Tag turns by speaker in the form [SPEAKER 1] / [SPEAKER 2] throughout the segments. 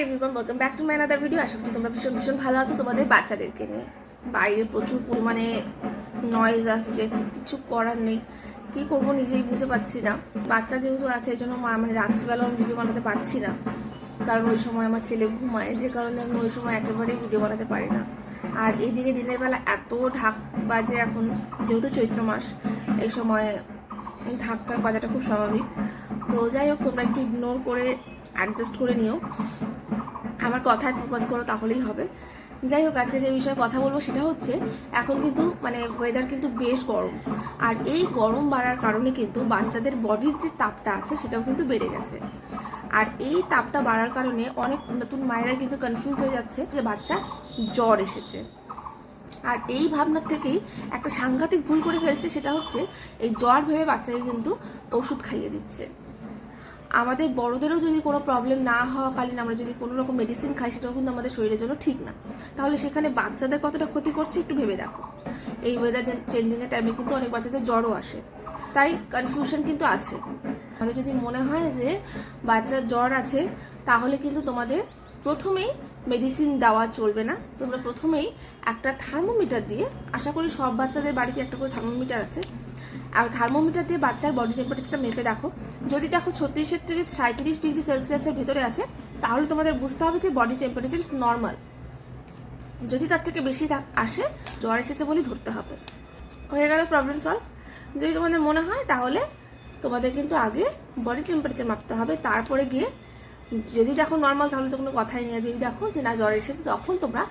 [SPEAKER 1] Everyone, welcome back to my another video. আশা করছি তোমরা ভীষণ ভীষণ ভালো আছো তোমাদের বাচ্চাদেরকে নিয়ে। বাইরে প্রচুর পরিমাণে নয়েজ আসছে, কিছু করার নেই, কী করবো নিজেই বুঝতে পারছি না। বাচ্চা যেহেতু আছে এই জন্য মানে রাত্রিবেলা আমি ভিডিও বানাতে পারছি না, কারণ ওই সময় আমার ছেলে ঘুমায়, যে কারণে আমি ওই সময় একেবারেই ভিডিও বানাতে পারি না। আর এইদিকে দিনের বেলা এত ঢাক বাজে, এখন যেহেতু চৈত্র মাস, এই সময় ঢাকটার বাজাটা খুব স্বাভাবিক। তো যাই হোক, তোমরা একটু ইগনোর করে অ্যাডজাস্ট করে নিও, আমার কথায় ফোকাস করো, তাহলেই হবে। যাই হোক, আজকে যে বিষয়ে কথা বলবো সেটা হচ্ছে, এখন কিন্তু মানে ওয়েদার কিন্তু বেশ গরম, আর এই গরম বাড়ার কারণে কিন্তু বাচ্চাদের বডির যে তাপটা আছে সেটাও কিন্তু বেড়ে গেছে। আর এই তাপটা বাড়ার কারণে অনেক নতুন মায়েরা কিন্তু কনফিউজ হয়ে যাচ্ছে যে বাচ্চা জ্বর এসেছে। আর এই ভাবনার থেকেই একটা সাংঘাতিক ভুল করে ফেলছে, সেটা হচ্ছে এই জ্বর ভেবে বাচ্চাকে কিন্তু ওষুধ খাইয়ে দিচ্ছে। আমাদের বড়দেরও যদি কোনো প্রবলেম না হওয়াকালীন আমরা যদি কোনো রকম মেডিসিন খাই, সেটাও কিন্তু আমাদের শরীরের জন্য ঠিক না। তাহলে সেখানে বাচ্চাদের কতটা ক্ষতি করছে একটু ভেবে দেখো। এই ওয়েদার চেঞ্জিংয়ের টাইমে কিন্তু অনেক বাচ্চাদের জ্বরও আসে, তাই কনফিউশন কিন্তু আছে। আমাদের যদি মনে হয় যে বাচ্চার জ্বর আছে, তাহলে কিন্তু তোমাদের প্রথমেই মেডিসিন দেওয়া চলবে না। তোমরা প্রথমেই একটা থার্মোমিটার দিয়ে, আশা করি সব বাচ্চাদের বাড়িতে একটা করে থার্মোমিটার আছে, আর থার্মোমিটার দিয়ে বাচ্চার বডি টেম্পারেচারটা মেপে দেখো। যদি দেখো 36 থেকে 37 ডিগ্রি সেলসিয়াসের ভেতরে আছে, তাহলে তোমাদের বুঝতে হবে যে বডি টেম্পারেচার ইজ নর্মাল। যদি তার থেকে বেশি আসে, জ্বর এসেছে বলেই ধরতে হবে। হয়ে গেল প্রবলেম সলভ। যদি তোমাদের মনে হয়, তাহলে তোমাদের কিন্তু আগে বডি টেম্পারেচার মাপতে হবে, তারপরে গিয়ে যদি দেখো নর্মাল, তাহলে তো কোনো কথাই নেই। যদি দেখো যে না জ্বর এসেছে, তখন তোমরা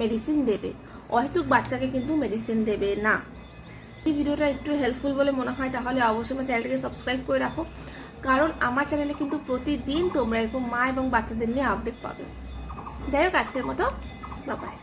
[SPEAKER 1] মেডিসিন দেবে, অহেতুক বাচ্চাকে কিন্তু মেডিসিন দেবে না। এই ভিডিওটা একটু হেল্পফুল বলে মনে হয়, তাহলে অবশ্যই আমার চ্যানেলটাকে সাবস্ক্রাইব করে রাখো, কারণ আমার চ্যানেলে কিন্তু প্রতিদিন তোমরা এরকম মা এবং বাচ্চাদের নিয়ে আপডেট পাবে। যাই হোক, আজকের মতো বাই বাই।